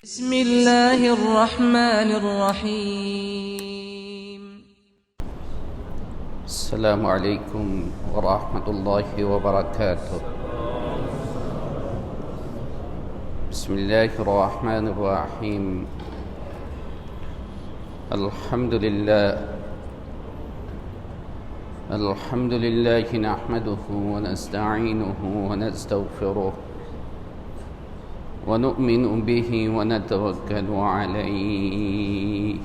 بسم الله الرحمن الرحيم. السلام عليكم ورحمة الله وبركاته. بسم الله الرحمن الرحيم. الحمد لله نحمده ونستعينه ونستغفره ونؤمن به ونتوكل عليه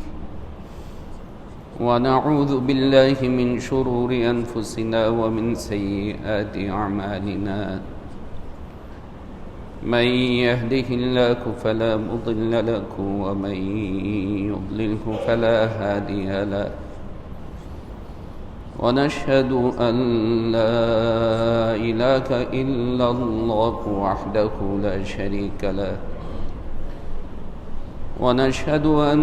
ونعوذ بالله من شرور أنفسنا ومن سيئات أعمالنا. من يهده الله فلا مضل له ومن يضلله فلا هادي له. ونشهد أن لا إله إلا الله وحده لا شريك له. ونشهد أن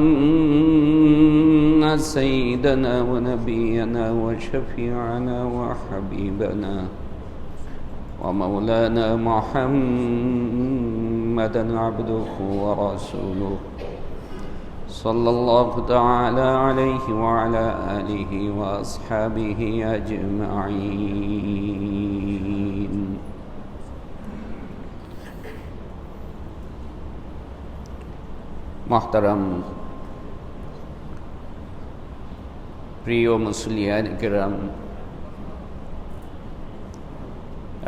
سيدنا ونبينا وشفيعنا وحبيبنا ومولانا محمدا عبده ورسوله صلى الله تعالى عليه وعلى آله وأصحابه أجمعين. محترم প্রিয় মুসলিয়ান কিরাম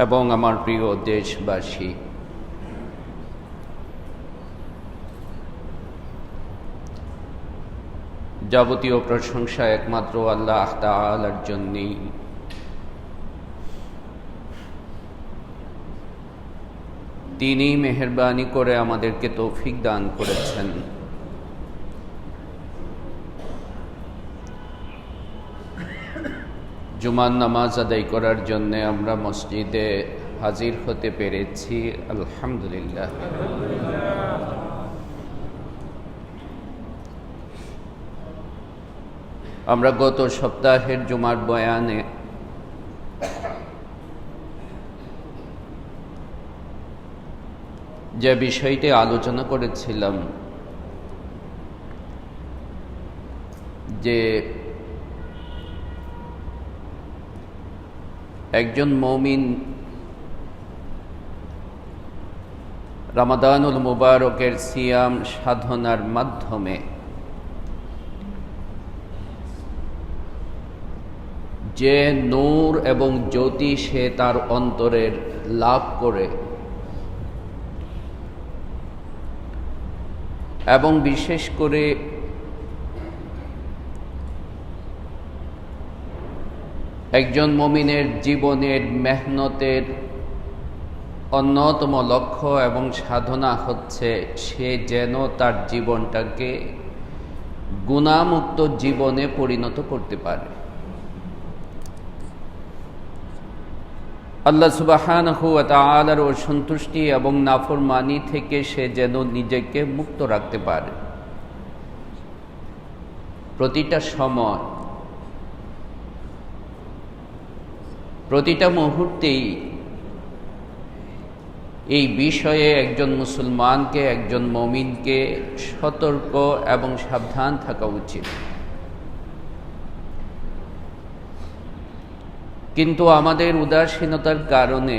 এবং আমার প্রিয় দেশবাসী, যাবতীয় প্রশংসা একমাত্র আল্লাহ তাআলার জন্যই। তিনি মেহেরবানি করে আমাদেরকে তৌফিক দান করেছেন জুমার নামাজ আদায় করার জন্য আমরা মসজিদে হাজির হতে পেরেছি, আলহামদুলিল্লাহ। আমরা গত সপ্তাহের জুমার বয়ানে যে বিষয়টি আলোচনা করেছিলাম যে একজন মুমিন রমাদানুল মুবারকের সিয়াম সাধনার মাধ্যমে যে নূর এবং জ্যোতি সে তার অন্তরের লাভ করে এবং বিশেষ করে একজন মুমিনের জীবনের মেহনতের অন্যতম লক্ষ্য এবং সাধনা হচ্ছে সে যেন তার জীবনটাকে গুনাহমুক্ত জীবনে পরিণত করতে পারে। আল্লাহ সুবহানাহু ওয়া তাআলার সন্তুষ্টি এবং নাফরমানি থেকে সে যেন নিজেকে মুক্ত রাখতে পারে। প্রতিটা সময়, প্রতিটা মুহূর্তেই এই বিষয়ে একজন মুসলমানকে, একজন মুমিনকে সতর্ক এবং সাবধান থাকা উচিত। কিন্তু আমাদের উদাসীনতার কারণে,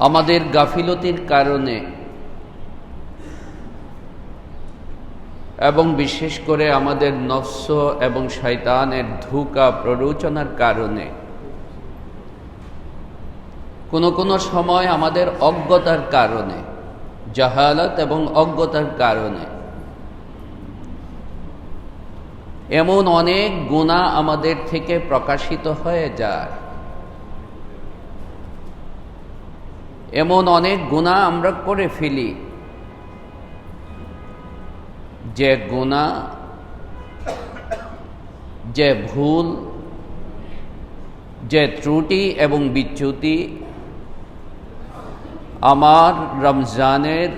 আমাদের গাফিলতির কারণে এবং বিশেষ করে আমাদের নফস এবং শয়তানের ধোঁকা প্ররোচনার কারণে কোনো সময় আমাদের অজ্ঞতার কারণে, জাহালাত এবং অজ্ঞতার কারণে এমন অনেক গুনাহ আমাদের থেকে প্রকাশিত হয়ে যায়। এমন অনেক গুনাহ আমরা করে ফেলি যে গুনাহ, যে ভুল, যে ত্রুটি এবং বিচ্যুতি আমার রমজানের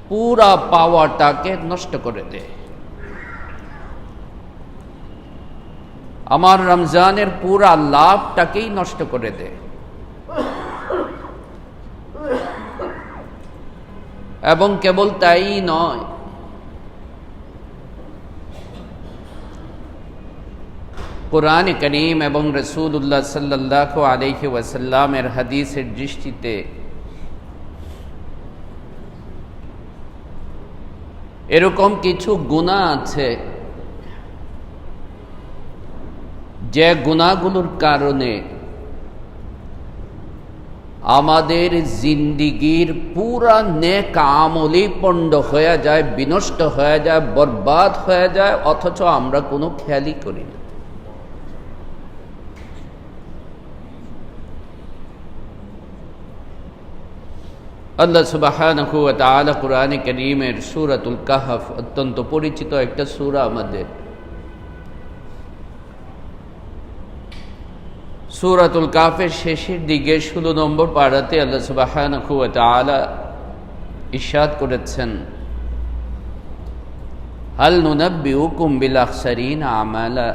পুরা পাওয়াটাকে নষ্ট করে দেয়। আমার রমজানের পুরা লাভটাকেই নষ্ট করে দেয়। এবং কেবল তাই নয়, কুরআনে কারীম এবং রাসূলুল্লাহ সাল্লাল্লাহু আলাইহি ওয়াসাল্লামের হাদিসের দৃষ্টিতে এরকম কিছু গুনাহ আছে যে গুনাহগুলোর কারণে আমাদের জিন্দিগির পুরা নেক আমলই পণ্ড হয়ে যায়, বিনষ্ট হয়ে যায়, বরবাদ হয়ে যায়, অথচ আমরা কোনো খেয়ালই করি না। আল্লাহ সুবহানাহু ওয়া তাআলা কুরআনে কারীমের সূরাতুল কাহফ, অত্যন্ত পরিচিত একটা সূরা আমাদের, সূরাতুল কাহফের শেষের দিকে 16 নম্বর পারাতে আল্লাহ সুবহানাহু ওয়া তাআলা ইরশাদ করেছেন, হাল নুনাব্বিউকুম বিল আখসারিনা আমালা,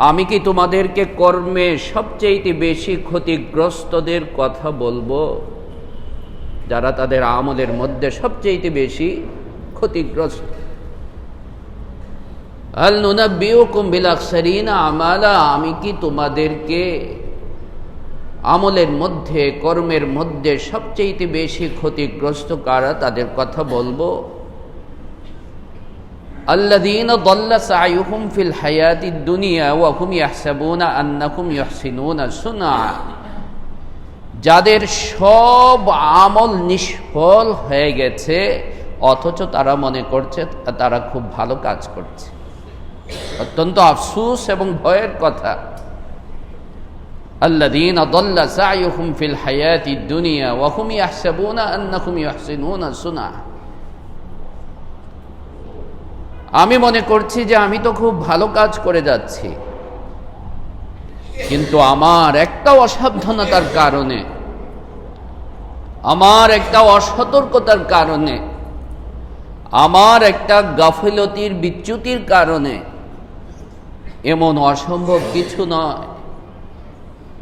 আমি কি তোমাদেরকে কর্মে সবচেয়ে বেশি ক্ষতিগ্রস্তদের কথা বলবো, যারা তাদের আমলের মধ্যে সবচেয়ে বেশি ক্ষতিগ্রস্ত। হাল নুনাব্বিউকুম বিল আখসারিনা আমালা, আমি কি তোমাদেরকে আমলের মধ্যে, কর্মের মধ্যে সবচেয়ে বেশি ক্ষতিগ্রস্ত কারা তাদের কথা বলবো। আল্লাযীনা দাল্লা সা'য়ুহুম ফিল হায়াতিদ দুনিয়া ওয়া হুম ইয়াহসাবুনা আন্নাহুম ইহসিনুনা সুনআ, যাদের সব আমল নিষ্ফল হয়ে গেছে অথচ তারা মনে করছে তারা খুব ভালো কাজ করছে। অত্যন্ত আফসোস এবং ভয়ের কথা। আল্লাযীনা দাল্লা সা'য়ুহুম ফিল হায়াতিদ দুনিয়া ওয়া হুম ইয়াহসাবুনা আন্নাহুম ইহসিনুনা সুনআ, আমি মনে করছি যে আমি তো খুব ভালো কাজ করে যাচ্ছি, কিন্তু আমার একটা অসাবধানতার কারণে, আমার একটা অসতর্কতার কারণে, আমার একটা গাফিলতির বিচ্যুতির কারণে, এমন অসম্ভব কিছু নয়,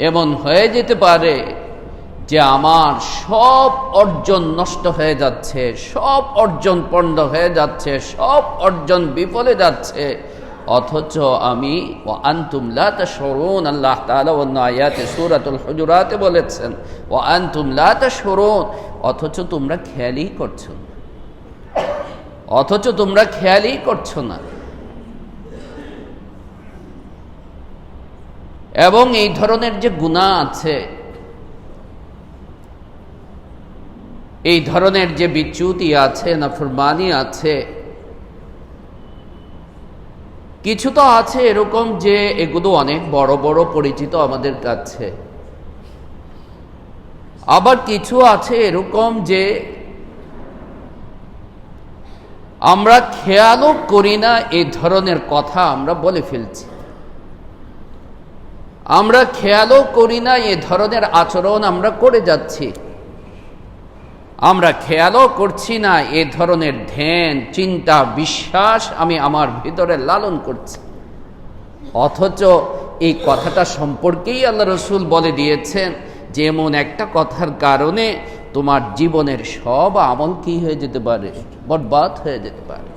এমন হয়ে যেতে পারে যে আমার সব অর্জন নষ্ট হয়ে যাচ্ছে, সব অর্জন পণ্ড হয়ে যাচ্ছে, সব অর্জন বিফলে যাচ্ছে, অথচ আমি ওয়া আনতুম লা তাশউরুন, আল্লাহ তাআলা অন্য আয়াতে সূরাতুল হুজুরাতে বলেছেন ওয়া আনতুম লা তাশউরুন, অথচ তোমরা খেয়ালই করছো না, অথচ তোমরা খেয়ালই করছো না। এবং এই ধরনের যে গুনাহ আছে, এই ধরনের যে বিচ্যুতি আছে, নাফরমানি আছে, কিছু তো আছে এরকম যে এগুলো অনেক বড় বড় পরিচিত আমাদের কাছে, আবার কিছু আছে এরকম যে আমরা খেয়ালও করি না, এই ধরনের কথা আমরা বলে ফেলছি, আমরা খেয়ালও করি না, এই ধরনের আচরণ আমরা করে যাচ্ছি, আমরা খেয়ালও করছি না এ ধরনের ধ্যান, চিন্তা, বিশ্বাস আমি আমার ভিতরে লালন করছি, অথচ এই কথাটা সম্পর্কেই আল্লাহ রাসূল বলে দিয়েছেন যে এমন একটা কথার কারণে তোমার জীবনের সব আমল কি হয়ে যেতে পারে, বরবাদ হয়ে যেতে পারে।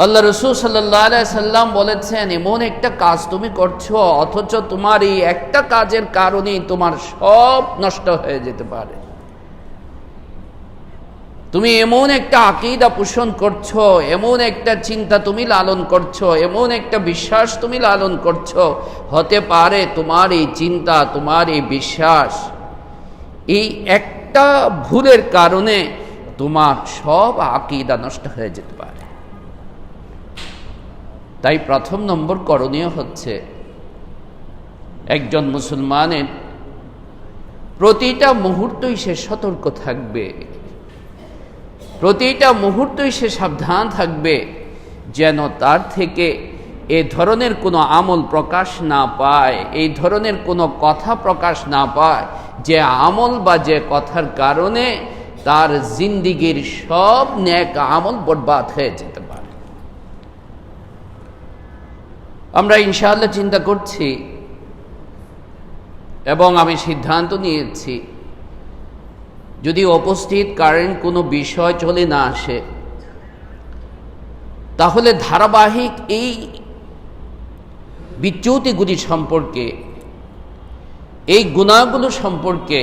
আল্লাহ রাসূল সাল্লাল্লাহু আলাইহি সাল্লাম বলেছেন, এমন একটা কাজ তুমি করছো অথচ তোমার এই একটা কাজের কারণেই তোমার সব নষ্ট হয়ে যেতে পারে। তুমি এমন একটা আকীদা পোষণ করছো, এমন একটা চিন্তা তুমি লালন করছো, এমন একটা বিশ্বাস তুমি লালন করছো, হতে পারে তোমার এই চিন্তা, তোমার এই বিশ্বাস, এই একটা ভুলের কারণে তোমার সব আকীদা নষ্ট হয়ে যেতে পারে। তাই প্রথম নম্বর করণীয় হচ্ছে একজন মুসলমানের প্রতিটা মুহূর্তই সে সতর্ক থাকবে, প্রতিটা মুহূর্তই সে সাবধান থাকবে যেন তার থেকে এ ধরনের কোনো আমল প্রকাশ না পায়, এই ধরনের কোনো কথা প্রকাশ না পায় যে আমল বা যে কথার কারণে তার জিন্দিগির সব নেক আমল বরবাদ হয়ে যেতে পারে। আমরা ইনশাআল্লাহ চিন্তা করছি এবং আমি সিদ্ধান্ত নিয়েছি যদি উপস্থিত কারেন্ট কোনো বিষয় চলে না আসে, তাহলে ধারাবাহিক এই বিচ্যুতিগুলি সম্পর্কে, এই গুনাহগুলো সম্পর্কে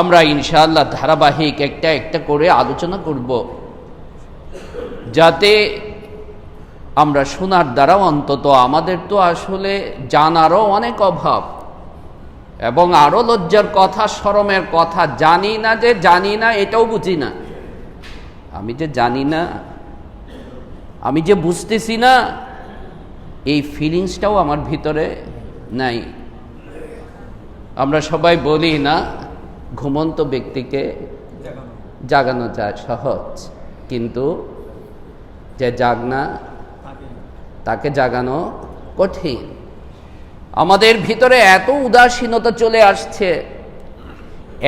আমরা ইনশাআল্লাহ ধারাবাহিক একটা একটা করে আলোচনা করব, যাতে আমরা শোনার দ্বারাও অন্তত, আমাদের তো আসলে জানারও অনেক অভাব এবং আরও লজ্জার কথা, শরমের কথা, জানি না যে জানি না এটাও বুঝি না। আমি যে জানি না, আমি যে বুঝতেছি না, এই ফিলিংসটাও আমার ভিতরে নাই। আমরা সবাই বলি না, ঘুমন্ত ব্যক্তিকে জাগানো যায় সহজ, কিন্তু যে জাগনা তাকে জাগানো কঠিন। আমাদের ভিতরে এত উদাসীনতা চলে আসছে,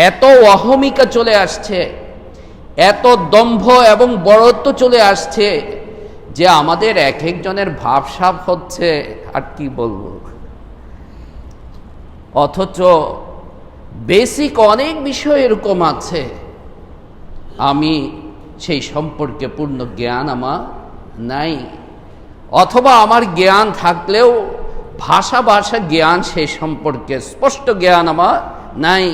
এত অহমিকা চলে আসছে, এত দম্ভ এবং বড়ত্ব চলে আসছে যে আমাদের এক একজনের ভাবসাব হচ্ছে আর কি বলবো। অথচ বেসিক অনেক বিষয় এরকম আছে, আমি সেই সম্পর্কে পূর্ণ জ্ঞান আমার নাই, অথবা আমার জ্ঞান থাকলেও ভাষা জ্ঞান সেই সম্পর্কে স্পষ্ট জ্ঞান আমার নাই,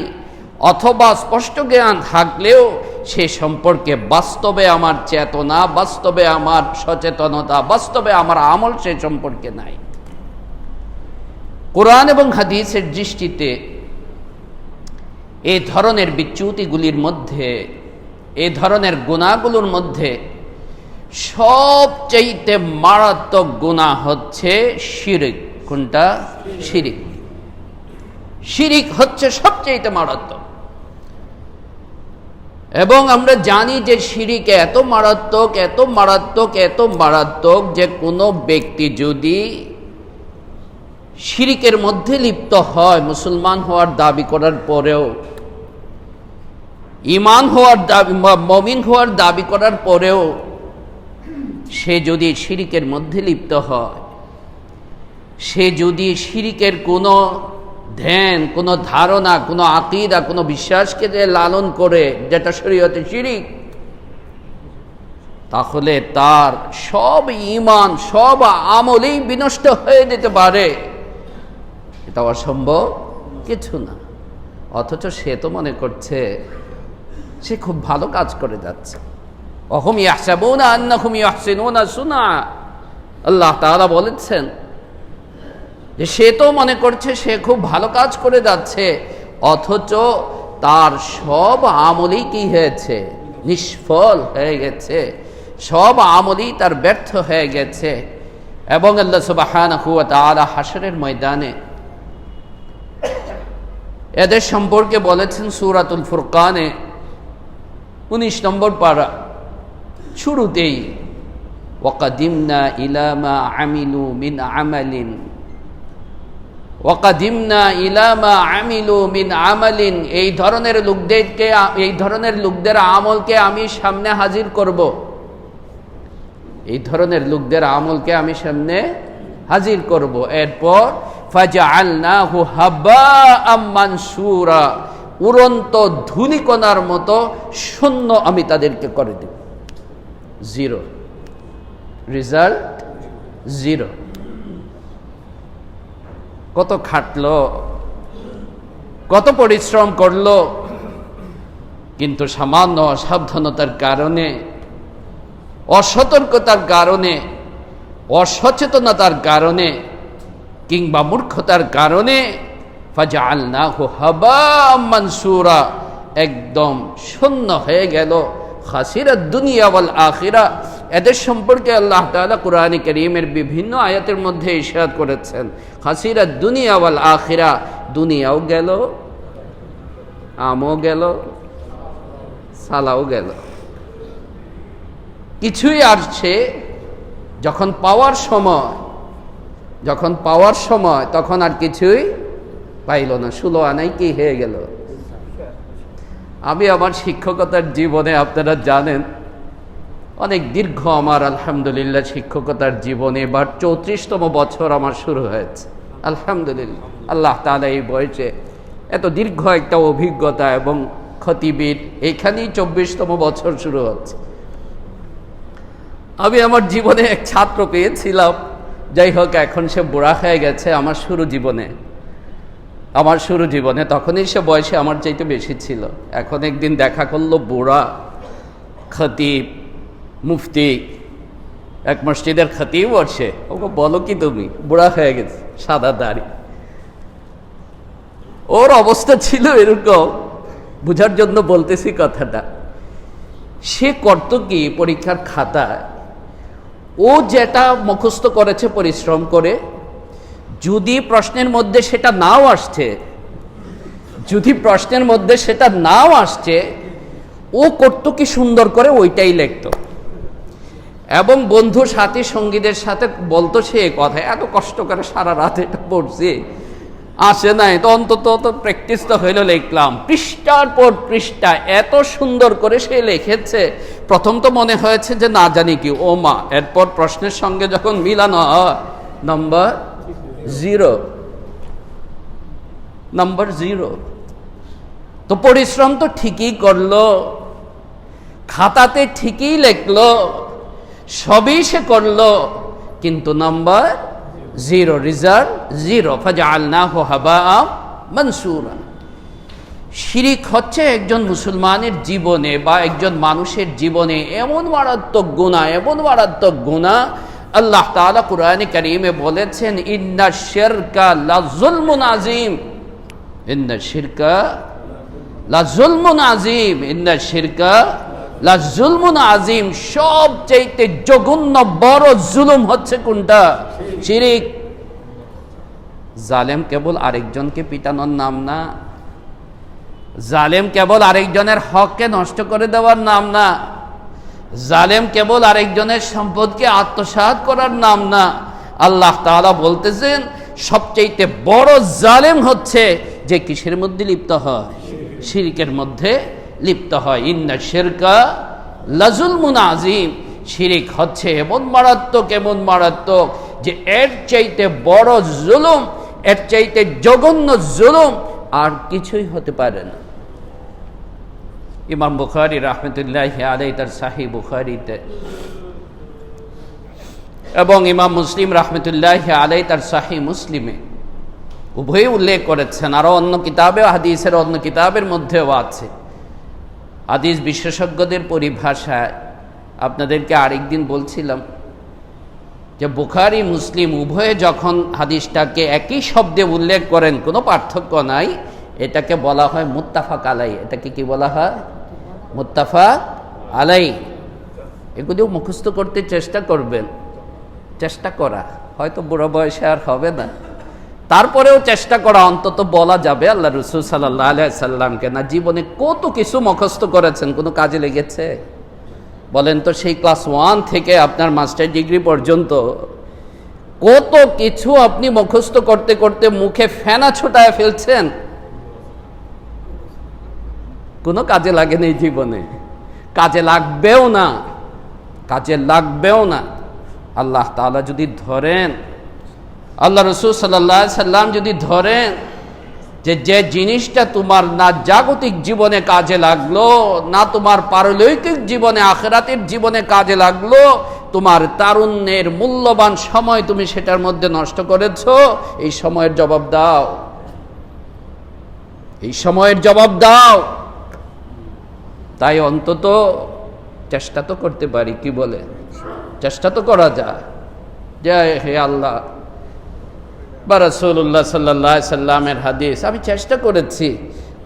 অথবা স্পষ্ট জ্ঞান থাকলেও সে সম্পর্কে বাস্তবে আমার চেতনা, বাস্তবে আমার সচেতনতা, বাস্তবে আমার আমল সে সম্পর্কে নাই। কোরআন এবং হাদিসের দৃষ্টিতে এই ধরনের বিচ্যুতিগুলির মধ্যে, এই ধরনের গুনাহগুলোর মধ্যে সবচেয়ে মারাত্মক গুনাহ হচ্ছে শিরক। কোনটা? শিরিক। শিরিক হচ্ছে সবচেয়ে মারাত্মক। এবং আমরা জানি যে শিরিক এত মারাত্মক, এত মারাত্মক, এত মারাত্মক যে কোনো ব্যক্তি যদি শিরিকের মধ্যে লিপ্ত হয়, মুসলমান হওয়ার দাবি করার পরেও, ঈমান হওয়ার দাবি, মুমিন হওয়ার দাবি করার পরেও সে যদি শিরিকের মধ্যে লিপ্ত হয়, সে যদি শিরিকের কোনো ধ্যান, কোনো ধারণা, কোনো আকীদা, কোনো বিশ্বাসকে যে লালন করে, যেটা শরীয়তে শিরিক, তাহলে তার সব ঈমান, সব আমলই বিনষ্ট হয়ে যেতে পারে। এটা অসম্ভব কিছু না। অথচ সে তো মনে করছে সে খুব ভালো কাজ করে যাচ্ছে। অহুম ইয়াহসাবুনা আন্নাহুম ইউহসিনুনা সুনা, আল্লাহ তাআলা বলেছেন যে সে তো মনে করছে সে খুব ভালো কাজ করে যাচ্ছে, অথচ তার সব আমলই কি হয়েছে? নিষ্ফল হয়ে গেছে, সব আমলই তার ব্যর্থ হয়ে গেছে। এবং আল্লাহ সুবহানাহু ওয়া তাআলা হাশরের ময়দানে এদের সম্পর্কে বলেছেন সূরাতুল ফুরকানে 19 নম্বর পারা শুরুতেই, ওয়াকাদিমনা ইলা মা আমিলু মিন আমালিন, ওয়াকাদিমনা ইলা মা আমিলু মিন আমালিন, এই ধরনের লোকদেরকে, এই ধরনের লোকদের আমলকে আমি সামনে হাজির করব, এই ধরনের লোকদের আমলকে আমি সামনে হাজির করব। এরপর ফাজআলনাহু হাবাআম মানসুরা, উড়ন্ত ধূলিকণার মতো শূন্য আমি তাদেরকে করে দেব। Zero, result zero. কত খাটলো, কত পরিশ্রম করলো, কিন্তু সামান্য অসাবধানতার কারণে, অসতর্কতার কারণে, অসচেতনতার কারণে কিংবা মূর্খতার কারণে ফাজআলনাহু হাবাআম মানসুরা, একদম শূন্য হয়ে গেল। খাসিরাত দুনিয়া ওয়াল আখিরা, এদের সম্পর্কে আল্লাহ তাআলা কুরআনে কারীমের বিভিন্ন আয়াতের মধ্যে ইরশাদ করেছেন, খাসিরাত দুনিয়া ওয়াল আখিরা, দুনিয়াও গেল, আমও গেল, সালাও গেল, কিছুই আসছে। যখন পাওয়ার সময়, যখন পাওয়ার সময়, তখন আর কিছুই পাইল না, 16 আনাই কি হয়ে গেল। আমি আমার শিক্ষকতার জীবনে, আপনারা জানেন, অনেক দীর্ঘ আমার আলহামদুলিল্লাহ শিক্ষকতার জীবনে এবার 34তম বছর আমার শুরু হয়েছে। আলহামদুলিল্লাহ, আল্লাহ তাআলা এই বয়সে এত দীর্ঘ একটা অভিজ্ঞতা এবং খতিবের, এখানেই 24তম বছর শুরু হচ্ছে। আমি আমার জীবনে এক ছাত্র পেয়েছিলাম, যাই হোক এখন সে বুড়া হয়ে গেছে। আমার শুরু জীবনে তখনই সে বয়সে আমার চাইতে বেশি ছিল। এখন একদিন দেখা করলো বুড়া খতিব, মুফতি, এক মসজিদের খতিব বসে। ওকে বলো কি তুমি, বুড়া হয়ে গেছে, সাদা দাড়ি। ওর অবস্থা ছিল এরকম, বুঝার জন্য বলতেছি কথাটা। সে করত কি, পরীক্ষার খাতায় ও যেটা মুখস্থ করেছে পরিশ্রম করে, যদি প্রশ্নের মধ্যে সেটা নাও আসছে, ও করতো কি সুন্দর করে ওইটাই লিখত, এবং বন্ধু সাথী সঙ্গীদের সাথে বলতো সে কথা, এত কষ্ট করে সারা রাত এটা পড়ছে, আসে নাই তো অন্তত প্র্যাকটিস তো হইলো, লিখলাম। পৃষ্ঠার পর পৃষ্ঠা এত সুন্দর করে সে লিখেছে। প্রথম তো মনে হয়েছে যে না জানি কি, ও মা, এরপর প্রশ্নের সঙ্গে যখন মিলানো হয়, নাম্বার জিরো। তো পরিশ্রম তো ঠিকই করলো, খাতাতে ঠিকই লিখলো, সবই সে করলো, কিন্তু নাম্বার জিরো, রেজাল্ট জিরো। ফাজআলনাহু হাবাআম মানসুরা। শিরিক হচ্ছে একজন মুসলমানের জীবনে বা একজন মানুষের জীবনে এমন মারাত্মক গুনাহ, আল্লাহ তাআলা কুরআনে কারীমে বলেছেন, ইন্নাশ শিরকা লাযুলমুন আযীম, ইন্নাশ শিরকা লাযুলমুন আযীম। সবচেয়ে জঘন্য বড় জুলুম হচ্ছে কোনটা? শিরিক। জালেম কেবল আরেকজনকে পিটানোর নাম না, জালেম কেবল আরেকজনের হককে নষ্ট করে দেওয়ার নাম না, জালেম কেবল আরেকজনের সম্পদকে আত্মসাৎ করার নাম না। আল্লাহ তাআলা বলতেছেন সবচেয়ে বড় জালেম হচ্ছে যে কিসের মধ্যে লিপ্ত হয়? শিরকের মধ্যে লিপ্ত হয়। ইন্না শিরকা লাযুলমুন আযীম। শিরিক হচ্ছে এমন মারাত্মক যে এর চাইতে বড় জুলুম, এর চাইতে জঘন্য জুলুম আর কিছুই হতে পারে না। ইমাম বুখারী রাহমাতুল্লাহি আলাইহি তার সহিহ বুখারীতে, এবং ইমাম মুসলিম রাহমাতুল্লাহি আলাইহি তার সহিহ মুসলিমে উভয়ই উল্লেখ করেছেন। আরো অন্য কিতাবে, হাদিসের অন্য কিতাবের মধ্যেও আছে। হাদিস বিশেষজ্ঞদের পরিভাষায় আপনাদেরকে আরেকদিন বলছিলাম যে বুখারী মুসলিম উভয়ে যখন হাদিসটাকে একই শব্দে উল্লেখ করেন, কোনো পার্থক্য নাই, এটাকে বলা হয় মুত্তাফাক আলাই। এটাকে কি বলা হয়? মুত্তাফাক আলাই। এগুলিও মুখস্থ করতে চেষ্টা করবেন, চেষ্টা করা, হয়তো বুড়ো বয়সে আর হবে না, তারপরেও চেষ্টা করা, অন্তত বলা যাবে আল্লাহ রাসূল সাল্লাল্লাহু আলাইহি সাল্লামকে না জীবনে কত কিছু মুখস্থ করেছেন, কোনো কাজে লেগেছে? বলেন তো, সেই ক্লাস 1 থেকে আপনার মাস্টার ডিগ্রি পর্যন্ত কত কিছু আপনি মুখস্থ করতে করতে মুখে ফেনা ছোটায় ফেলছেন, কোনো কাজে লাগেনি জীবনে, কাজে লাগবেও না। আল্লাহ তাআলা যদি ধরেন, আল্লাহ রাসূল সাল্লাল্লাহু আলাইহি সাল্লাম যদি ধরেন যে জিনিসটা তোমার না জাগতিক জীবনে কাজে লাগলো, না তোমার পারলৌকিক জীবনে, আখিরাতের জীবনে কাজে লাগলো, তোমার তারুণ্যের মূল্যবান সময় তুমি সেটার মধ্যে নষ্ট করেছো, এই সময়ের জবাব দাও। তাই অন্তত চেষ্টা তো করতে পারি, কি বলে? চেষ্টা তো করা যায় যে হে আল্লাহ বা রাসূলুল্লাহ সাল্লাল্লাহু আলাইহি সাল্লামের হাদিস, আমি চেষ্টা করেছি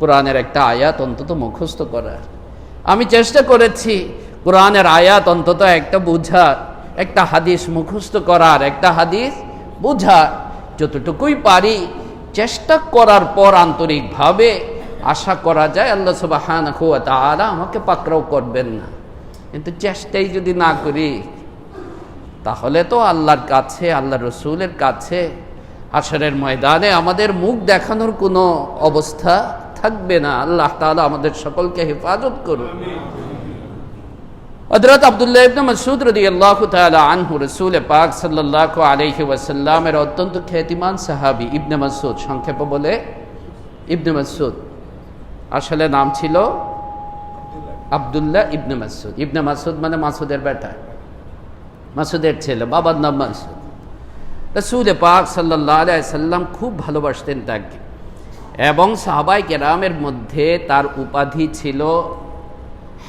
কোরআনের একটা আয়াত অন্তত মুখস্থ করার, আমি চেষ্টা করেছি কোরআনের আয়াত অন্তত একটা বুঝার, একটা হাদিস মুখস্থ করার, একটা হাদিস বুঝার, যতটুকুই পারি চেষ্টা করার পর আন্তরিকভাবে আশা করা যায় আল্লাহ সুবহানাহু ওয়া তাআলা আমাকে পাকড়াও করবেন না। কিন্তু চেষ্টাই যদি না করি, তাহলে তো আল্লাহর কাছে, আল্লাহ রসুলের কাছে হাশরের ময়দানে আমাদের মুখ দেখানোর কোনো অবস্থা থাকবে না। আল্লাহ তাআলা আমাদের সকলকে হেফাজত করুন। হযরত আব্দুল্লাহ ইবনে মাসউদ রাদিয়াল্লাহু তাআলা আনহু রাসূল পাক সাল্লাল্লাহু আলাইহি ওয়াসাল্লামের অত্যন্ত খ্যাতিমান সাহাবী ইবনে মাসউদ, সংক্ষেপে বলে ইবনে মাসউদ, আসলে নাম ছিল আব্দুল্লাহ ইবনে মাসউদ। ইবনে মাসউদ মানে মাসুদের বেটা, মাসুদের ছেলে, বাবার নাম মাসুদ। রাসূল পাক সাল্লাল্লাহু আলাইহি সাল্লাম খুব ভালোবাসতেন তাকে, এবং সাহাবায়ে কেরামের মধ্যে তার উপাধি ছিল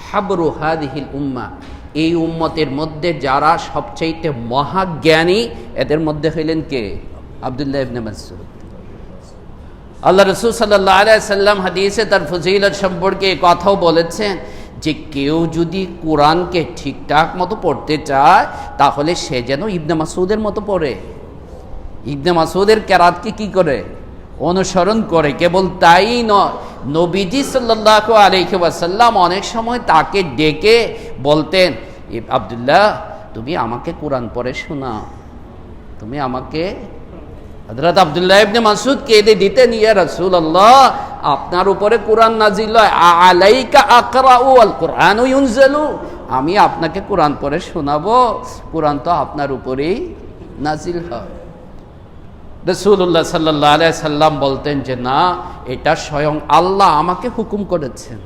হাবরু হাদিহিল উম্মাহ, এই উম্মতের মধ্যে যারা সবচেয়ে মহাজ্ঞানী, এদের মধ্যে হইলেন কে? আব্দুল্লাহ ইবনে মাসউদ। আল্লাহ রাসূল সাল্লাল্লাহু আলাইহি সাল্লাম হাদিসে তার ফজিলত সম্পর্কে কথাও বলেছেন যে কেউ যদি কোরআনকে ঠিকঠাক মতো পড়তে চায় তাহলে সে যেন ইবনে মাসউদের মতো পড়ে, ইবনে মাসউদের কেরাতকে কি করে? অনুসরণ করে। কেবল তাই নয়, নবীজি সাল্লাল্লাহু আলাইহি ওয়াসাল্লাম অনেক সময় তাকে ডেকে বলতেন, আব্দুল্লাহ তুমি আমাকে কোরআন পড়ে শোনাও, তুমি আমাকে। হযরত আব্দুল্লাহ ইবনে মাসউদ কেঁদে দিতেন, ইয়া রাসূলুল্লাহ আপনার উপরে কোরআন নাজিল হয়, আলাইকা আকরাউ ওয়াল কুরআনু ইউনজালু, আমি আপনাকে কোরআন পড়ে শোনাবো, কোরআন তো আপনার উপরেই নাজিল হয়। রাসূলুল্লাহ সাল্লাল্লাহু আলাইহি সাল্লাম বলতেন যে না, এটা স্বয়ং আল্লাহ আমাকে হুকুম করেছেন,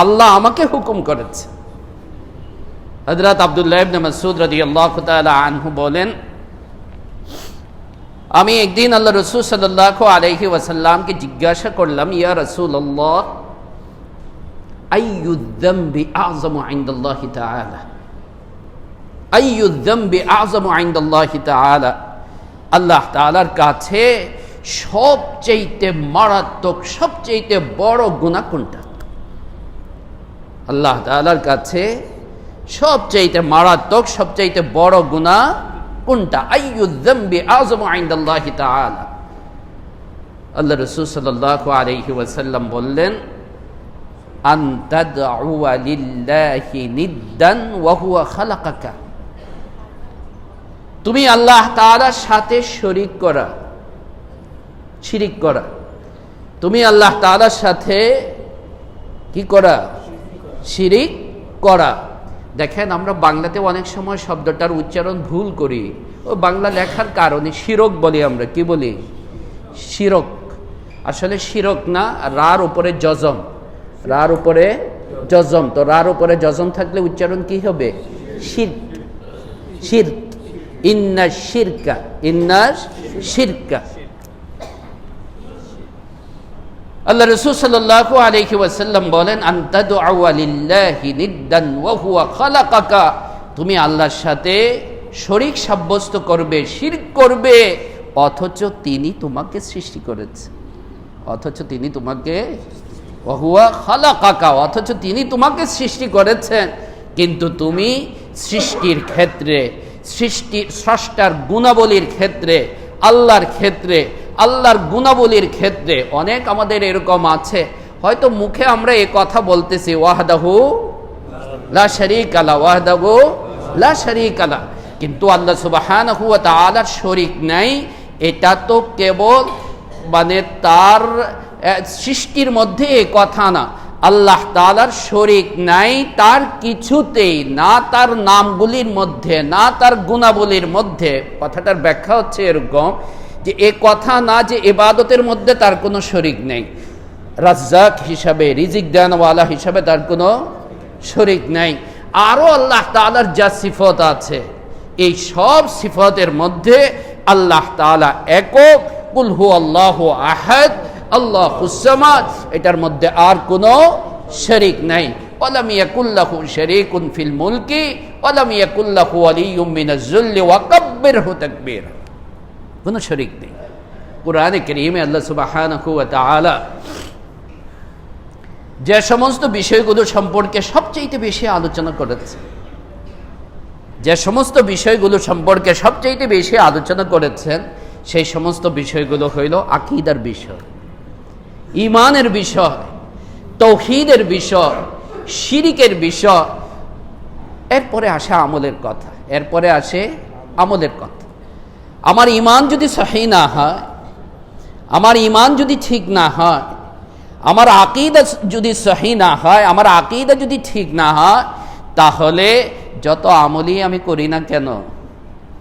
আল্লাহ আমাকে হুকুম করেছেন। হযরত আব্দুল্লাহ ইবনে মাসউদ রাদিয়াল্লাহু তাআলা আনহু বলেন, আমি একদিন আল্লাহ রাসূল সাল্লাল্লাহু আলাইহি ওয়াসাল্লামকে জিজ্ঞাসা করলাম, ইয়া রাসূলুল্লাহ আইয়ুয যামবি আযমু ইনদাল্লাহি তাআলা, আইয়ুয যামবি আযমু ইনদাল্লাহি তাআলা, আল্লাহ তাআলার কাছে সবচেয়ে মারাত্মক, সবচেয়ে বড় গুনাহ কোনটা? আল্লাহ তাআলার কাছে সবচেয়ে মারাত্মক, সবচেয়ে বড় গুনাহ কোনটা? আইয়ুয যামবি আযমু ইনদাল্লাহি তাআলা। আল্লাহ রাসূল সাল্লাল্লাহু আলাইহি ওয়াসাল্লাম বললেন, আন তাদউ লিল্লাহি নিদ্দান ওয়া হুয়া খালাকাকা, তুমি আল্লাহ তাআলার সাথে শরীক করা, শিরিক করা, তুমি আল্লাহ তাআলার সাথে কি করা? শিরিক করা। দেখেন আমরা বাংলাতে অনেক সময় শব্দটার উচ্চারণ ভুল করি, ও বাংলা লেখার কারণে শিরক বলি আমরা। কি বলি? শিরক। আসলে শিরক না, রার উপরে জজম, রার উপরে জজম। তো রার উপরে জজম থাকলে উচ্চারণ কি হবে? শিরক, শিরক। ইন্না শিরকা, ইন্না শিরকা। আল্লাহ রাসূল সাল্লাল্লাহু আলাইহি ওয়াসাল্লাম বলেন, আন তাদউ লিল্লাহি নিদ্দান ওয়া হুয়া খালাকাকা, তুমি আল্লাহর সাথে শরীক সাব্যস্ত করবে, শিরক করবে, অথচ তিনি তোমাকে সৃষ্টি করেছেন, অথচ তিনি তোমাকে, ওয়া হুয়া খালাকাকা, অথচ তিনি তোমাকে সৃষ্টি করেছেন। কিন্তু তুমি সৃষ্টির ক্ষেত্রে, সৃষ্টির স্রষ্টার গুণাবলীর ক্ষেত্রে, আল্লাহর ক্ষেত্রে, আল্লাহর গুণাবলীর ক্ষেত্রে অনেক আমাদের এরকম আছে, হয়তো মুখে আমরা এই কথা বলতেছি, ওয়াহদাহু লা শারীকা লা, ওয়াহদাহু লা শারীকা লা, কিন্তু আল্লাহ সুবহানাহু ওয়া তাআলার শরীক নাই। এটা তো কেবল মানে তার সৃষ্টির মধ্যে এই কথা না, আল্লাহ তাআলার শরীক নাই তার কিছুতেই, না তার নামগুলির মধ্যে, না তার গুণাবলীর মধ্যে। কথাটার ব্যাখ্যা হচ্ছে এরকম যে এ কথা না যে ইবাদতের মধ্যে তার কোনো শরীক নেই, রাজ্জাক হিসাবে, রিজিক দানওয়ালা হিসাবে তার কোনো শরীক নাই। আরও আল্লাহ তাআলার যা সিফত আছে, এই সব সিফতের মধ্যে আল্লাহ তাআলা একক, কুল হুয়াল্লাহু আহাদ, আল্লাহুস সামাদ, এটার মধ্যে আর কোনো শরীক নাই। ওয়ালাম ইয়াকুল লাহু শারীকুন ফিল মুলকি ওয়ালাম ইয়াকুল লাহু ওয়ালিয়্যুম মিনাজ যুল্লি ওয়া কাব্বিরহু তাকবীরা, কোনো শরীক নেই। কুরআনে কারীমে আল্লাহ সুবহানাহু ওয়া তাআলা যে সমস্ত বিষয়গুলো সম্পর্কে সবচেয়ে বেশি আলোচনা করেছে, যে সমস্ত বিষয়গুলো সম্পর্কে সবচেয়ে বেশি আলোচনা করেছেন, সেই সমস্ত বিষয়গুলো হইল আকীদার বিষয়, ঈমানের বিষয়, তাওহীদের বিষয়, শিরকের বিষয়। এরপরে আসে আমলের কথা, এরপরে আসে আমলের কথা। আমার ঈমান যদি সহিহ না হয়, আমার ঈমান যদি ঠিক না হয়, আমার আকীদা যদি সহিহ না হয়, আমার আকীদা যদি ঠিক না হয়, তাহলে যত আমলই আমি করি না কেন,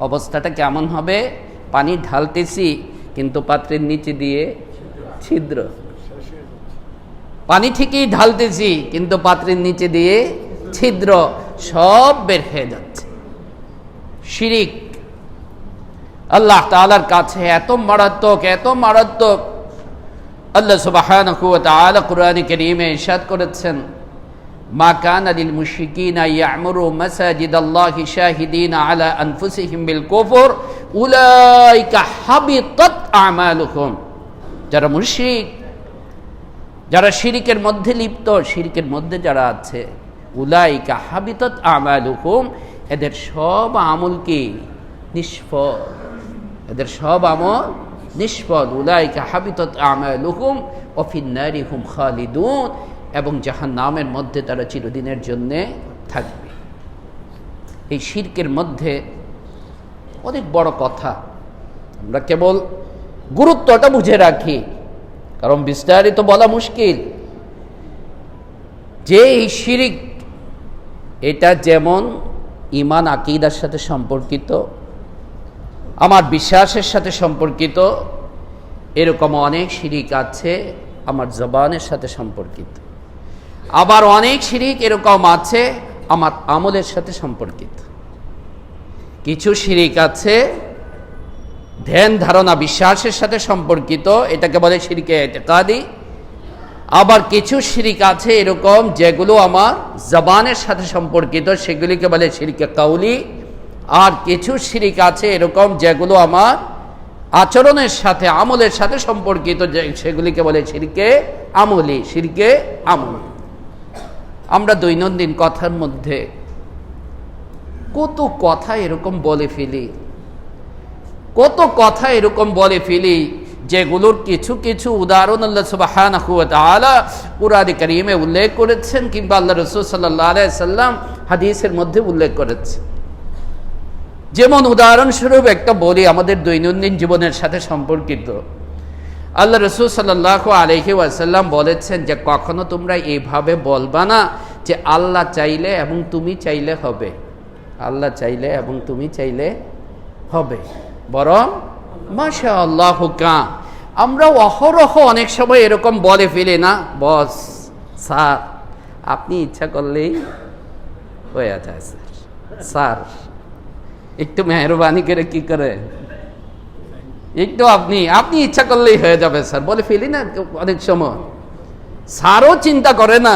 অবস্থাটা কেমন হবে? পানি ঢালতেছি কিন্তু পাত্রের নিচে দিয়ে ছিদ্র, পানি ঠিকই ঢালতেছি, কিন্তু পাত্রের নিচে দিয়ে ছিদ্র, সব বের হয়ে যাচ্ছে। শিরিক আল্লাহ তাআলার কাছে এত মারাত্মক, এত মারাত্মক। আল্লাহ সুবহানাহু ওয়া তাআলা কুরআনে কারীমে ইরশাদ করেছেন, মা কানা লিল মুশরিকিনা ইয়ামুরু মাসাজিদাল্লাহি শাহিদিনা আলা আনফুসিহিম বিল কুফর উলাইকা হাবিতাত আমালুহুম। যারা মুশরিক, যারা শিরিকের মধ্যে লিপ্ত, শিরিকের মধ্যে যারা আছে, উলাইকা হাবিতাত আমালুহুম, এদের সব আমল কি নিষ্ফল, এদের সব আমল নিষ্ফল। উলাইকা হাবিতাত আমালুহুম ওয়া ফিন নারি হুম খালিদুন, এবং জাহান্নামের মধ্যে তারা চিরদিনের জন্য থাকবে। এই শিরকের মধ্যে অনেক বড় কথা, আমরা কেবল গুরুত্বটা বুঝে রাখি, কারণ বিস্তারিত বলা মুশকিল। যে এই শিরিক, এটা যেমন ঈমান আকীদার সাথে সম্পর্কিত, আমার বিশ্বাসের সাথে সম্পর্কিত, এরকম অনেক শিরিক আছে আমার জবানের সাথে সম্পর্কিত। আবার অনেক শিরিক এরকম আছে আমার আমলের সাথে সম্পর্কিত। কিছু শিরিক আছে ধ্যান ধারণা বিশ্বাসের সাথে সম্পর্কিত, এটাকে বলে শিরকে ইতিকাদি। আবার কিছু শিরিক আছে এরকম যেগুলো আমার জবানের সাথে সম্পর্কিত, সেগুলিকে বলে শিরকে কাউলি। আর কিছু শিরিক আছে এরকম যেগুলো আমার আচরণের সাথে, আমলের সাথে সম্পর্কিত, সেগুলিকে বলে শিরকে আমলি, শিরকে আমলি। আমরা দৈনন্দিন কথার মধ্যে কত কথা এরকম বলে ফেলি, কত কথা এরকম বলে ফেলি, যেগুলোর কিছু কিছু উদাহরণ আল্লাহ সুবহানাহু ওয়া তাআলা কুরআনে কারীমে উল্লেখ করেছেন, কিংবা আল্লাহ রাসূল সাল্লাল্লাহু আলাইহি সাল্লাম হাদিসের মধ্যে উল্লেখ করেছেন। যেমন উদাহরণস্বরূপ একটা বলি আমাদের দৈনন্দিন জীবনের সাথে সম্পর্কিত। আল্লাহ রাসূল সাল্লাল্লাহু আলাইহি ওয়াসাল্লাম বলেছেন যে কখনো তোমরা এইভাবে বলবা না যে আল্লাহ চাইলে এবং তুমি চাইলে হবে, আল্লাহ চাইলে এবং তুমি চাইলে হবে, বরং মাশাআল্লাহু কা। আমরা অহরহ অনেক সময় এরকম বলে ফেলি না, বস স্যার আপনি ইচ্ছা করলেই হয়ে যায়, স্যার একটু মেহরবানি করে কি করে, একটু আপনি ইচ্ছা করলেই হয়ে যাবে স্যার, বলে ফেলি না অনেক সময়। স্যারও চিন্তা করে না,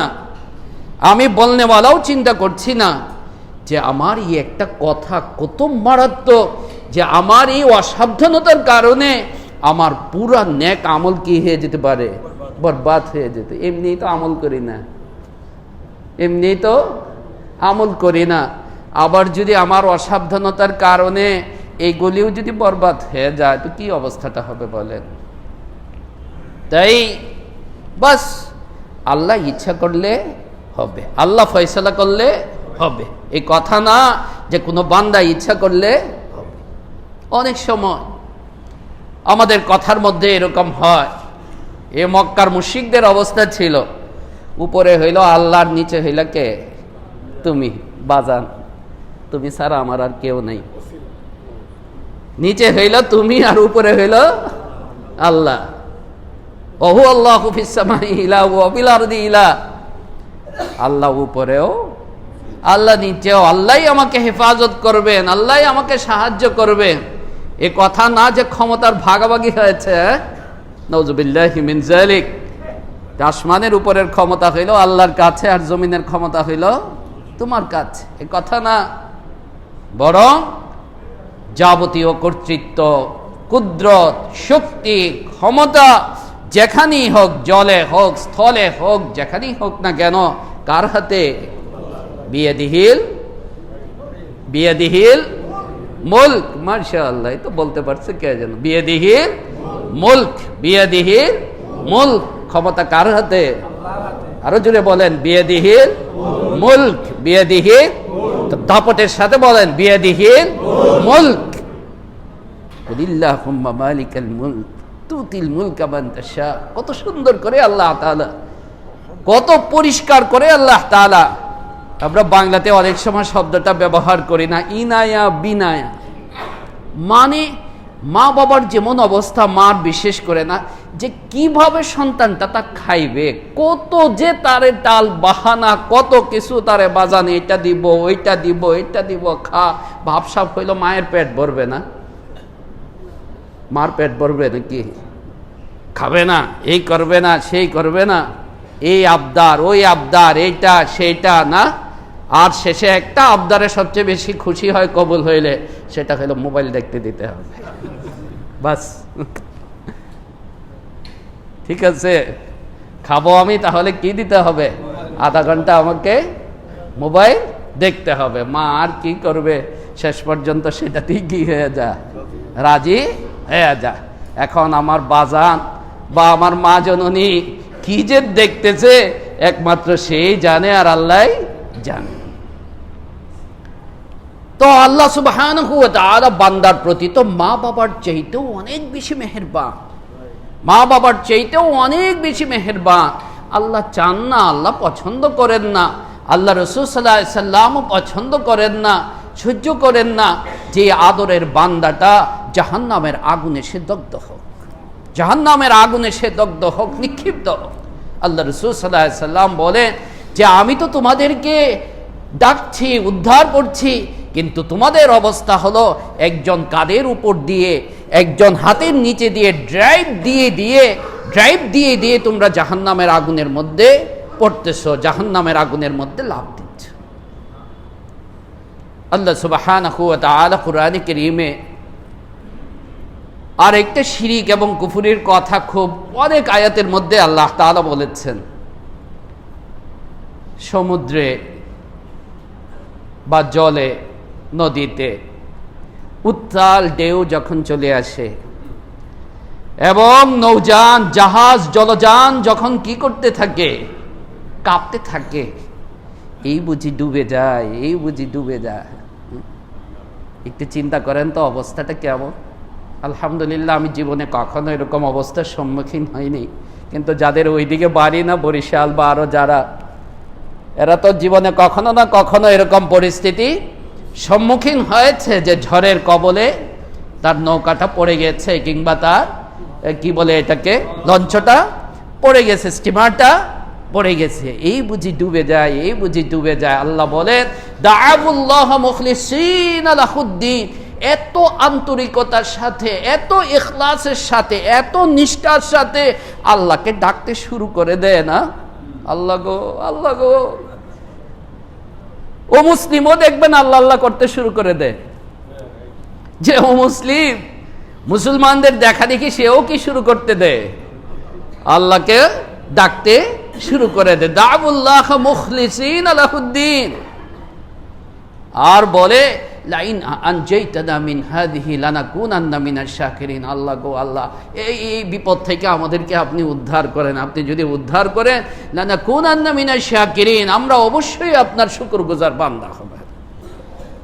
আমি বলনেওয়ালাও চিন্তা করছি না যে আমার এই একটা কথা কত মারাত্মক, যে আমার এই অসাবধানতার কারণে আমার পুরা নেক আমল কি হয়ে যেতে পারে, বরবাদ হয়ে যেতে। এমনি তো আমল করি না, এমনি তো আমল করি না, আবার যদি আমার অসাবধানতার কারণে এইগুলিও যদি বরবাদ হয়ে যায় তো কি অবস্থাটা হবে বলেন। তাই বাস আল্লাহ ইচ্ছা করলে হবে, আল্লাহ ফয়সালা করলে হবে, এই কথা না যে কোনো বান্দা ইচ্ছা করলে হবে। অনেক সময় আমাদের কথার মধ্যে এরকম হয়, এ মক্কার মুশরিকদের অবস্থা ছিল, উপরে হইল আল্লাহর, নিচে হইল কে, তুমি বাজান, তুমি ছাড়া আমার আর কেউ নেই। নিচে হইল তুমি আর উপরে হইল আল্লাহ। ওহু আল্লাহু ফিস সামাই ইলাহু ওয়া ফিল আরদি ইলাহ, আল্লাহ উপরেও আল্লাহ নিচেও, আল্লাহই আমাকে হেফাজত করবেন, আল্লাহই আমাকে সাহায্য করবেন। এ কথা না যে ক্ষমতার ভাগাভাগি হয়েছে, নাউযুবিল্লাহি মিন যালিক। আসমানের উপরের ক্ষমতা হইল আল্লাহর কাছে আর জমিনের ক্ষমতা হইল তোমার কাছে, এ কথা না, বরং যাবতীয় কর্তৃত্ব, কুদরত, শক্তি, ক্ষমতা যেখানেই হোক, জলে হোক, স্থলে হোক, যেখানেই হোক না কেন, কার হাতে? বিয়াদিহিল মুলক। মাশাআল্লাহ, এই তো বলতে পারছে কে যেন, বিয়াদিহিল মুলক, বিয়াদিহিল মুলক। ক্ষমতা কার হাতে? আরো জোরে বলেন, বিয়াদিহিল মুলক, বিয়াদিহিল, দাপটের সাথে বলেন, বিয়াদিহিল মুলক। কুলিল্লাহুম্মা মালিকাল মুলক তুতিল মুলকা মান তাশা। কত সুন্দর করে আল্লাহ তাআলা, কত পরিষ্কার করে আল্লাহ তাআলা। আমরা বাংলাতে অনেক সময় শব্দটা ব্যবহার করি না, ইনায়া বিনায়া, মানে মা বাবার যেমন অবস্থা, মার বিশেষ করে না, যে কিভাবে সন্তানটা তা খাইবে, কত যে তারে টাল বাহানা, কত কিছু তারে বাজানে, এটা দিব ওইটা দিব এটা দিব, খা। ভাবসাব হইল মায়ের পেট ভরবে না? মার পেট ভরবে নাকি? খাবে না, এই করবে না, সেই করবে না, এই আবদার ওই আবদার, এইটা সেইটা না। আর শেষে একটা আবদারে সবচেয়ে বেশি খুশি হয় কবুল হইলে, সেটা হলো মোবাইল দেখতে দিতে হবে, বাস। ঠিক আছে, খাবো আমি, তাহলে কি দিতে হবে? আধা ঘন্টা আমাকে মোবাইল দেখতে হবে। মা আর কি করবে, শেষ পর্যন্ত সেটাতেই কি হয়ে যা, রাজি হয়ে যা। এখন আমার বাজান বা আমার মা জননী কি যে দেখতেছে, একমাত্র সেই জানে আর আল্লাহ জানে। তো আল্লাহ সুবহানাহু ওয়া তাআলা বান্দার প্রতি তো মা বাবার চাইতেও অনেক বেশি মেহেরবান, মা বাবার চাইতেও অনেক বেশি মেহেরবান। আল্লাহ চান না, আল্লাহ পছন্দ করেন না, আল্লাহ রাসূল সাল্লাল্লাহু আলাইহি ওয়াসাল্লাম পছন্দ করেন না, সহ্য করেন না যে আদরের বান্দাটা জাহান্নামের আগুনে সে দগ্ধ হোক, জাহান্নামের আগুনে সে দগ্ধ হোক, নিক্ষিপ্ত হোক। আল্লাহ রাসূল সাল্লাল্লাহু আলাইহি ওয়াসাল্লাম বলেন যে আমি তো তোমাদেরকে ডাকছি, উদ্ধার করছি, কিন্তু তোমাদের অবস্থা হলো একজন কাঁধের উপর দিয়ে, একজন হাতের নিচে দিয়ে ড্রাইভ দিয়ে দিয়ে তোমরা জাহান্নামের আগুনের মধ্যে পড়তেছো, জাহান্নামের আগুনের মধ্যে লাফ দিচ্ছ। আল্লাহ সুবহানাহু ওয়া তাআলা কুরআনে কারীমে আর একটা শিরিক এবং কুফরির কথা খুব অনেক আয়াতের মধ্যে আল্লাহ তাআলা বলেছেন। সমুদ্রে বা জলে, নদীতে উত্তাল ঢেউ যখন চলে আসে এবং নৌযান, জাহাজ, জলযান যখন কি করতে থাকে, কাঁপতে থাকে, এই বুঝি ডুবে যায়, এই বুঝি ডুবে যায়। একটু চিন্তা করেন তো অবস্থাটা কেমন। আলহামদুলিল্লাহ আমি জীবনে কখনো এরকম অবস্থার সম্মুখীন হইনি, কিন্তু যাদের ওইদিকে বাড়ি না, বরিশাল বা আরো যারা, এরা তো জীবনে কখনো না কখনো এরকম পরিস্থিতি সম্মুখীন হয়েছে যে ঝড়ের কবলে তার নৌকাটা পড়ে গেছে, কিংবা তার কি বলে এটাকে, লঞ্চটা পড়ে গেছে, স্টিমারটা পড়ে গেছে, এই বুঝি ডুবে যায়, এই বুঝি ডুবে যায়। আল্লাহ বলেন দাআবুল্লাহ মুখলিসিনা লাহুদ্দিন, এত আন্তরিকতার সাথে, এত ইখলাসের সাথে, এত নিষ্ঠার সাথে আল্লাহকে ডাকতে শুরু করে দেয় না। আল্লাহ গো, আল্লাহ গো। ও মুসলিমও দেখবেন আল্লাহ আল্লাহ করতে শুরু করে দেয়, যে ও মুসলিম, মুসলমানদের দেখা দেখি সেও কি শুরু করতে দেয়, আল্লাহকে ডাকতে শুরু করে দেয়। দাআবুল্লাহ মুখলিসিনা লাহুদ্দিন। আর বলে লাইন আনজাইতানা মিন হাযিহি লানাকুনান্না মিনাশ শাকিরিন। আল্লাহ গো আল্লাহ, এই বিপদ থেকে আমাদেরকে আপনি উদ্ধার করেন, আপনি যদি উদ্ধার করেন, লানাকুনান্না মিনাশ শাকিরিন, আমরা অবশ্যই আপনার শুকরগুজার বান্দা হব।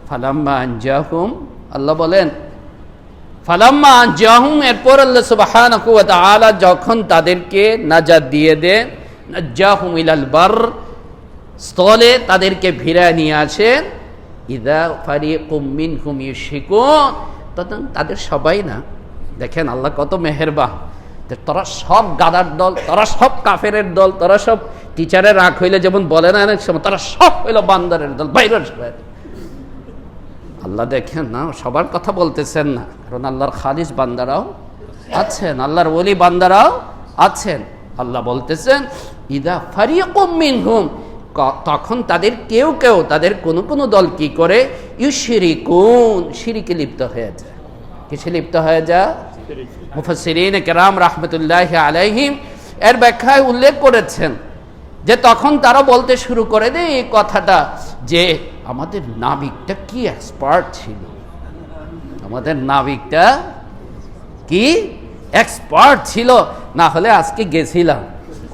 ফালাম্মা আনজাহুম, আল্লাহ বলেন ফালাম্মা আনজাহুম, এরপর আল্লাহ সুবহানাহু ওয়া তাআলা যখন তাদেরকে নাজাত দিয়ে দেন, নাজ্জাহুম ইলাল বার, স্থলে তাদেরকে ফিরিয়ে নিয়ে আসেন। ইদা ফারিকুম মিনহুম ইউশরিকুন, তখন তাদের সবাই না, দেখেন আল্লাহ কত মেহেরবান, তোরা সব গাদার দল, তোরা সব কাফেরের দল, তোরা সব টিচারের রাগ হইলে যেমন বলে না অনেক সময়, তারা সব হইল বান্দারের দল, বাইরের সবাই। আল্লাহ দেখেন না, সবার কথা বলতেছেন না, কারণ আল্লাহর খালিস বান্দারাও আছেন, আল্লাহর ওলি বান্দারাও আছেন। আল্লাহ বলতেছেন ইদা ফারিকুম মিনহুম, তখন তাদের কেউ কেউ, তাদের কোনো কোনো দল কি করে, ইউশরিকুন, শিরকে লিপ্ত হয়ে যায়। কিসে লিপ্ত হয়ে যায়? মুফাসসিরিন কেরাম রাহমাতুল্লাহি আলাইহিম এর ব্যাখ্যায় উল্লেখ করেছেন যে তখন তারা বলতে শুরু করে দেয় এই কথাটা, যে আমাদের নাবিকটা কি এক্সপার্ট ছিল, আমাদের নাবিকটা কি এক্সপার্ট ছিল, না হলে আজকে গেছিলাম।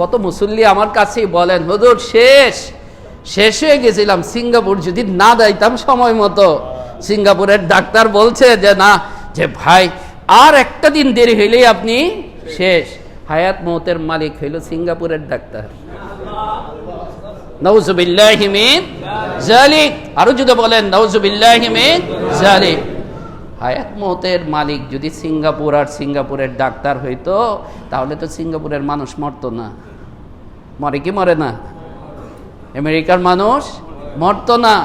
কত মুসল্লি আমার কাছেই বলেন, হুজুর শেষ হয়ে গেছিলাম, সিঙ্গাপুর যদি না যাইতাম সময় মতো। সিঙ্গাপুরের ডাক্তার বলছে যে না, যে ভাই আর একটা দিন দেরি হইলেই আপনি শেষ। হায়াত মৌতের মালিক হইল সিঙ্গাপুরের ডাক্তার। নাউযুবিল্লাহি মিন যালিক, আরো যদি বলেন নাউযুবিল্লাহি মিন যালিক। হায়াত মৌতের মালিক যদি সিঙ্গাপুর আর সিঙ্গাপুরের ডাক্তার হইতো তাহলে তো সিঙ্গাপুরের মানুষ মরতো না। মরে কি মরে না? আমেরিকার মানুষ মরতো না।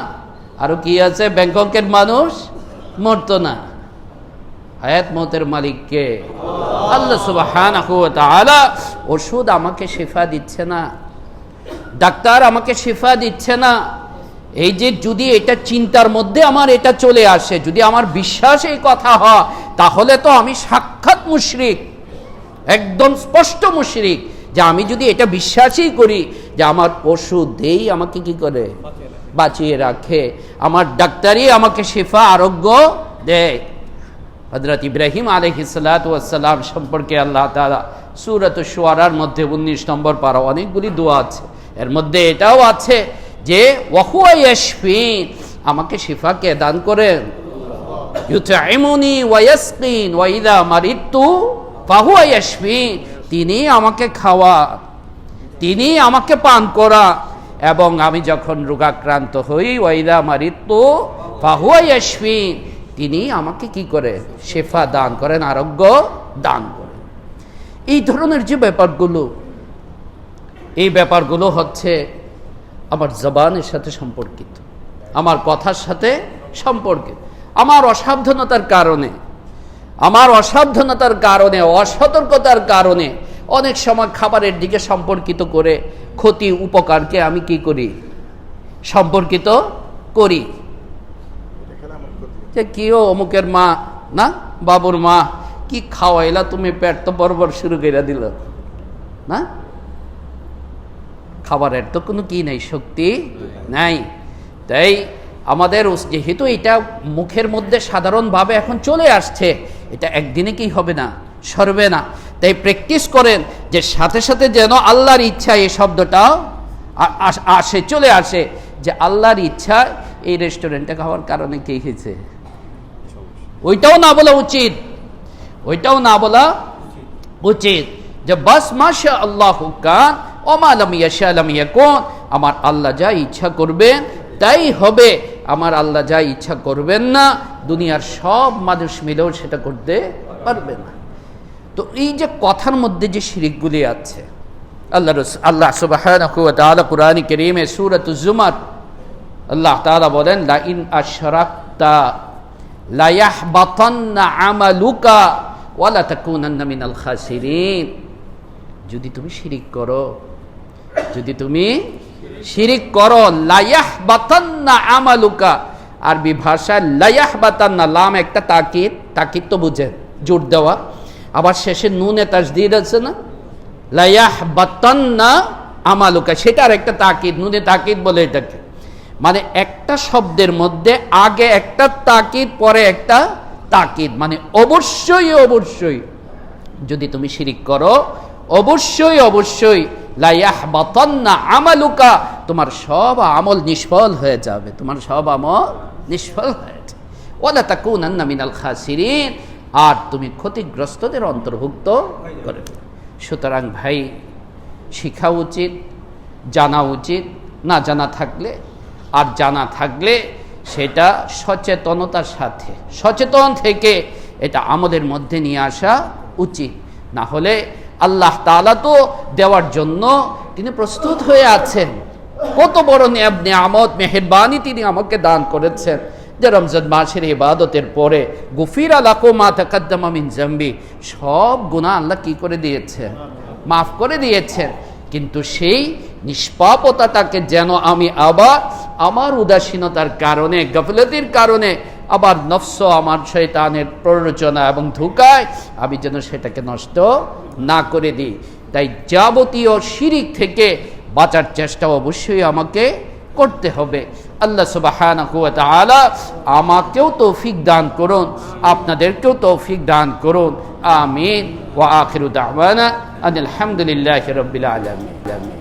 আরো কি আছে, ব্যাংককের মানুষ মরতো না। হায়াত মৌতের মালিককে আল্লাহ সুবহানাহু ওয়া তাআলা। ওষুধ আমাকে শিফা দিচ্ছে না, ডাক্তার আমাকে শিফা দিচ্ছে না। এই যে যদি এটা চিন্তার মধ্যে আমার এটা চলে আসে, যদি আমার বিশ্বাস এই কথা হয়, তাহলে তো আমি সাক্ষাৎ মুশরিক, একদম স্পষ্ট মুশরিক। যে আমি যদি এটা বিশ্বাসই করি যে আমার ওষুধেই আমাকে কি করে বাঁচিয়ে রাখে, আমার ডাক্তারই আমাকে শিফা আরোগ্য দেয়। হযরত ইব্রাহিম আলাইহিস সালাতু ওয়াস সালাম সম্পর্কে আল্লাহ তাআলা সূরাতুশ শুআরার মধ্যে 19 নম্বর পারা অনেকগুলি দোয়া আছে, এর মধ্যে এটাও আছে যে ওয়াহুয়া ইয়াশফিন, আমাকে শিফা কে দান করেন। ইউতঈমুনি ওয়া ইয়াসকিন ওয়া ইযা মারিদতু ফাহুয়া ইয়াশফিন, তিনি আমাকে খাওয়া, তিনি আমাকে পান করা, এবং আমি যখন রোগাক্রান্ত হই ওয়া ইযা মারিদতু ফাহুয়া ইয়াশফিন, তিনি আমাকে কি করে শিফা দান করেন, আরোগ্য দান করেন। এই ধরনের যে ব্যাপারগুলো, এই ব্যাপারগুলো হচ্ছে আমার জবানের সাথে সম্পর্কিত, আমার কথার সাথে সম্পর্কিত। আমার অসাবধানতার কারণে, আমার অসাবধানতার কারণে, অসতর্কতার কারণে অনেক সময় খাবারের দিকে সম্পর্কিত করে ক্ষতি উপকারকে আমি কি করি, সম্পর্কিত করি। যে কিও অমুকের মা না বাবুর মা কি খাওয়াইলা তুমি, পেট তো বরবর শুরু করে দিল না, খাবারের তো কোনো কি নাই, শক্তি নাই। তাই আমাদের যেহেতু এটা মুখের মধ্যে সাধারণভাবে এখন চলে আসছে, এটা একদিনে কি হবে না, সরবে না। তাই প্র্যাকটিস করেন যে সাথে সাথে যেন আল্লাহর ইচ্ছা এই শব্দটা আসে, চলে আসে, যে আল্লাহর ইচ্ছা এই রেস্টুরেন্টে খাওয়ার কারণে কি হয়েছে, ওইটাও না বলা উচিত, ওইটাও না বলা উচিত। যে বাস মাশা আল্লাহু কান ওয়া মা লাম ইয়াশা লাম ইয়াকুন, আমার আল্লাহ যা ইচ্ছা করবেন তাই হবে, আমার আল্লাহ যা ইচ্ছা করবেন না দুনিয়ার সব মানুষ মিলেও সেটা করতে পারবে না। তো এই যে কথার মধ্যে যে শিরকগুলি আছে, আল্লাহ সুবহানাহু ওয়া তাআলা কুরআন কারীমে সূরাতুজ জুমার আল্লাহ তাআলা বলেন, লা ইন আশরাকতা লা ইয়াহবাতান্না আমালুকা ওয়া লা তাকুনান্না মিনাল খাসিরিন। যদি তুমি শিরিক করো, যদি তুমি শিরিক করো, লা ইয়াহবাতান্না আমালুকা, আরবি ভাষায় লা ইয়াহবাতান্না, লাম একটা তাকিদ, তাকিদ তো বুঝেন জোর দেওয়া, আবার শেষে নুনে তাসদীদ আছে না, লা ইয়াহবাতান্না আমালুকা, সেটা আর একটা তাকিদ, নুনে তাকিদ বলে এটাকে। মানে একটা শব্দের মধ্যে আগে একটা তাকিদ পরে একটা তাকিদ, মানে অবশ্যই অবশ্যই যদি তুমি শিরিক করো অবশ্যই অবশ্যই লা ইয়াহবাতান্না আমালুকা, তোমার সব আমল নিষ্ফল হয়ে যাবে, তোমার সব আমল নিষ্ফল হয়ে যাবে। ওয়ালা তাকুনান্না মিনাল খাসিরিন, আর তুমি ক্ষতিগ্রস্তদের অন্তর্ভুক্ত করে। সুতরাং ভাই, শিখা উচিত, জানা উচিত, না জানা থাকলে আর জানা থাকলে সেটা সচেতনতার সাথে, সচেতন থেকে এটা আমলের মধ্যে নিয়ে আসা উচিত। না হলে আল্লাহ তাআলা তো দেওয়ার জন্য তিনি প্রস্তুত হয়ে আছেন। কত বড় নিয়ামত, মেহেরবানি তিনি আমাকে দান করেছেন, যে রমজান মাসের ইবাদতের পরে গুফিরা লাকুম মা তাকাদ্দামা মিন যামবি, সব গুনাহ আল্লাহ কি করে দিয়েছেন, মাফ করে দিয়েছেন। কিন্তু সেই নিষ্পাপতাটাকে যেন আমি আবার আমার উদাসীনতার কারণে, গাফলতির কারণে, আবার নফস, আমার শয়তানের প্ররোচনা এবং ধোঁকায় আমি যেন সেটাকে নষ্ট না করে দিই। তাই যাবতীয় শিরিক থেকে বাঁচার চেষ্টা অবশ্যই আমাকে করতে হবে। আল্লাহ সুবহানাহু ওয়া তাআলা আমাকেও তৌফিক দান করুন, আপনাদেরকেও তৌফিক দান করুন। আমিন। ওয়া আখিরু দাওয়ানা আনিল হামদুলিল্লাহি রাব্বিল আলামিন।